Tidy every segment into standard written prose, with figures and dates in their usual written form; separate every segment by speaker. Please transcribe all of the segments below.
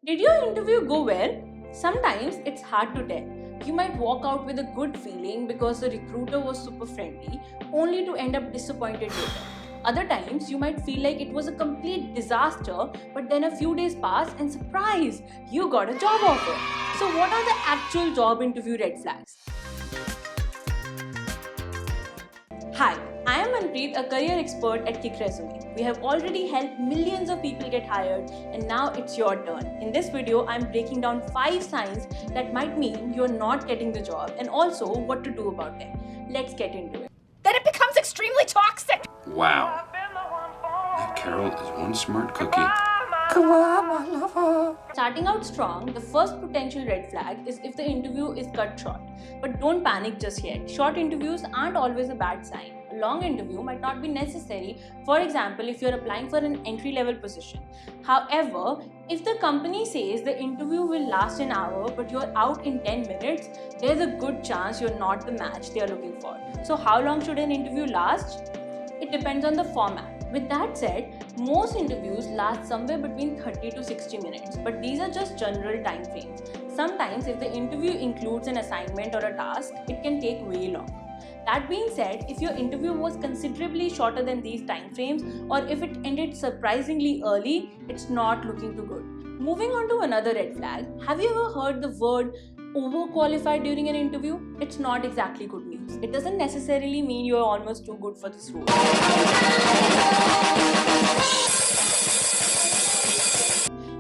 Speaker 1: Did your interview go well? Sometimes it's hard to tell. You might walk out with a good feeling because the recruiter was super friendly, only to end up disappointed later. Other times, you might feel like it was a complete disaster, but then a few days pass and surprise, you got a job offer. So, what are the actual job interview red flags? Hi, I am Manpreet, a career expert at Kick Resume. We have already helped millions of people get hired, and now it's your turn. In this video, I'm breaking down 5 signs that might mean you're not getting the job and also what to do about them. Let's get into it.
Speaker 2: Then it becomes extremely toxic.
Speaker 3: Wow. That Carol is one smart cookie.
Speaker 2: Come on, my lover.
Speaker 1: Starting out strong, the first potential red flag is if the interview is cut short. But don't panic just yet. Short interviews aren't always a bad sign. A long interview might not be necessary, for example, if you're applying for an entry-level position. However, if the company says the interview will last an hour but you're out in 10 minutes, there's a good chance you're not the match they're looking for. So how long should an interview last? It depends on the format. With that said, most interviews last somewhere between 30 to 60 minutes, but these are just general time frames. Sometimes if the interview includes an assignment or a task, it can take way longer. That being said, if your interview was considerably shorter than these time frames, or if it ended surprisingly early, it's not looking too good. Moving on to another red flag, have you ever heard the word overqualified during an interview? It's not exactly good news. It doesn't necessarily mean you're almost too good for this role.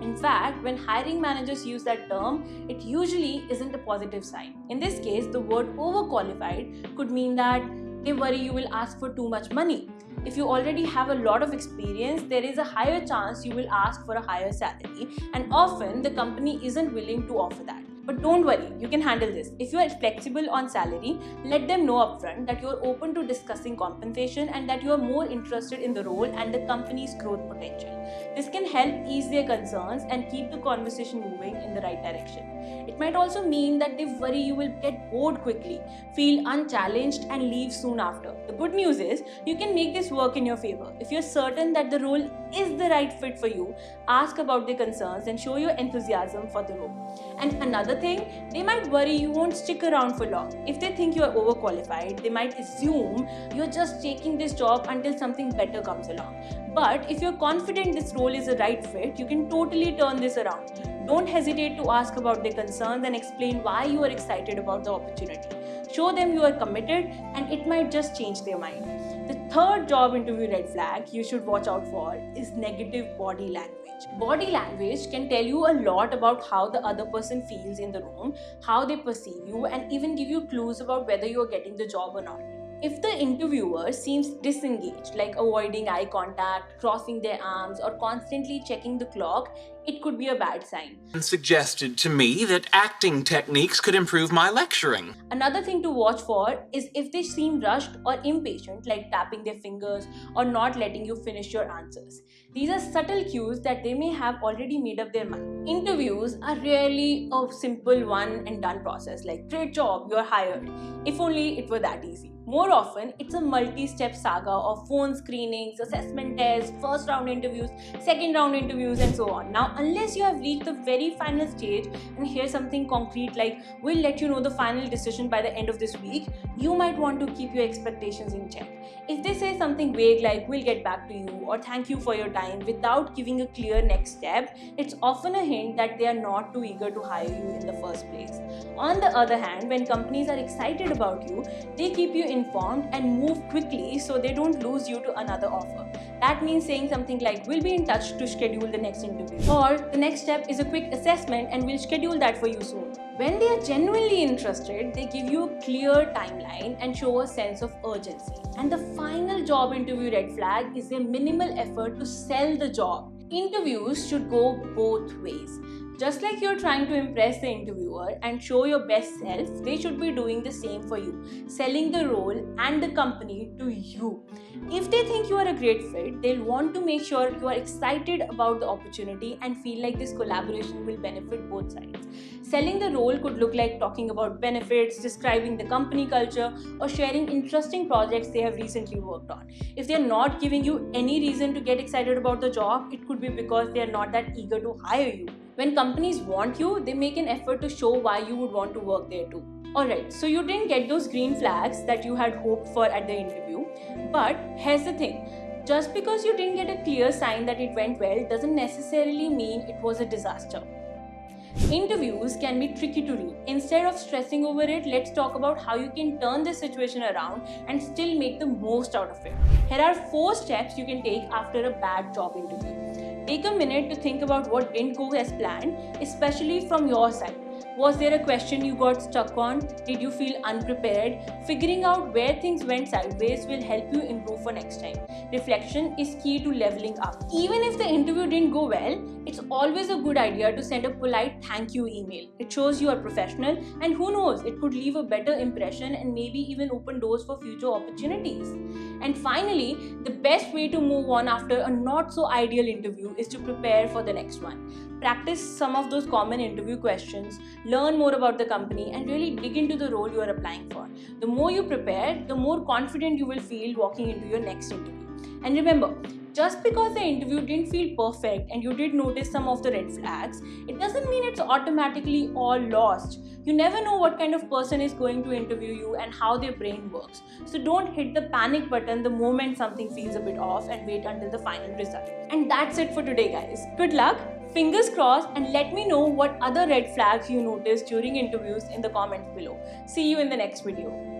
Speaker 1: In fact, when hiring managers use that term, it usually isn't a positive sign. In this case, the word overqualified could mean that they worry you will ask for too much money. If you already have a lot of experience, there is a higher chance you will ask for a higher salary, and often the company isn't willing to offer that. But don't worry, you can handle this. If you are flexible on salary, let them know upfront that you are open to discussing compensation and that you are more interested in the role and the company's growth potential. This can help ease their concerns and keep the conversation moving in the right direction. It might also mean that they worry you will get bored quickly, feel unchallenged, and leave soon after. The good news is you can make this work in your favor. If you're certain that the role is the right fit for you, ask about their concerns and show your enthusiasm for the role. And another thing, they might worry you won't stick around for long. If they think you are overqualified, they might assume you're just taking this job until something better comes along. But if you're confident this role is the right fit, you can totally turn this around. Don't hesitate to ask about their concerns and explain why you are excited about the opportunity. Show them you are committed and it might just change their mind. The third job interview red flag you should watch out for is negative body language. Body language can tell you a lot about how the other person feels in the room, how they perceive you, and even give you clues about whether you are getting the job or not. If the interviewer seems disengaged, like avoiding eye contact, crossing their arms, or constantly checking the clock, it could be a bad sign.
Speaker 4: And suggested to me that acting techniques could improve my lecturing.
Speaker 1: Another thing to watch for is if they seem rushed or impatient, like tapping their fingers or not letting you finish your answers. These are subtle cues that they may have already made up their mind. Interviews are rarely a simple one and done process, like great job, you're hired. If only it were that easy. More often, it's a multi-step saga of phone screenings, assessment tests, first round interviews, second round interviews, and so on. Now, unless you have reached the very final stage and hear something concrete like, we'll let you know the final decision by the end of this week, you might want to keep your expectations in check. If they say something vague like, we'll get back to you, or thank you for your time, without giving a clear next step, it's often a hint that they are not too eager to hire you in the first place. On the other hand, when companies are excited about you, they keep you informed and move quickly so they don't lose you to another offer. That means saying something like, we'll be in touch to schedule the next interview, or the next step is a quick assessment and we'll schedule that for you soon. When they are genuinely interested, they give you a clear timeline and show a sense of urgency. And the final job interview red flag is their minimal effort to sell the job. Interviews should go both ways. Just like you're trying to impress the interviewer and show your best self, they should be doing the same for you, selling the role and the company to you. If they think you are a great fit, they'll want to make sure you are excited about the opportunity and feel like this collaboration will benefit both sides. Selling the role could look like talking about benefits, describing the company culture, or sharing interesting projects they have recently worked on. If they're not giving you any reason to get excited about the job, it could be because they're not that eager to hire you. When companies want you, they make an effort to show why you would want to work there too. Alright, so you didn't get those green flags that you had hoped for at the interview, but here's the thing. Just because you didn't get a clear sign that it went well doesn't necessarily mean it was a disaster. Interviews can be tricky to read. Instead of stressing over it, let's talk about how you can turn this situation around and still make the most out of it. Here are 4 steps you can take after a bad job interview. Take a minute to think about what didn't go as planned, especially from your side. Was there a question you got stuck on? Did you feel unprepared? Figuring out where things went sideways will help you improve for next time. Reflection is key to leveling up. Even if the interview didn't go well, it's always a good idea to send a polite thank you email. It shows you are professional, and who knows, it could leave a better impression and maybe even open doors for future opportunities. And finally, the best way to move on after a not so ideal interview is to prepare for the next one. Practice some of those common interview questions, learn more about the company, and really dig into the role you are applying for. The more you prepare, the more confident you will feel walking into your next interview. And remember, just because the interview didn't feel perfect and you did notice some of the red flags, it doesn't mean it's automatically all lost. You never know what kind of person is going to interview you and how their brain works. So don't hit the panic button the moment something feels a bit off and wait until the final result. And that's it for today, guys. Good luck, fingers crossed, and let me know what other red flags you noticed during interviews in the comments below. See you in the next video.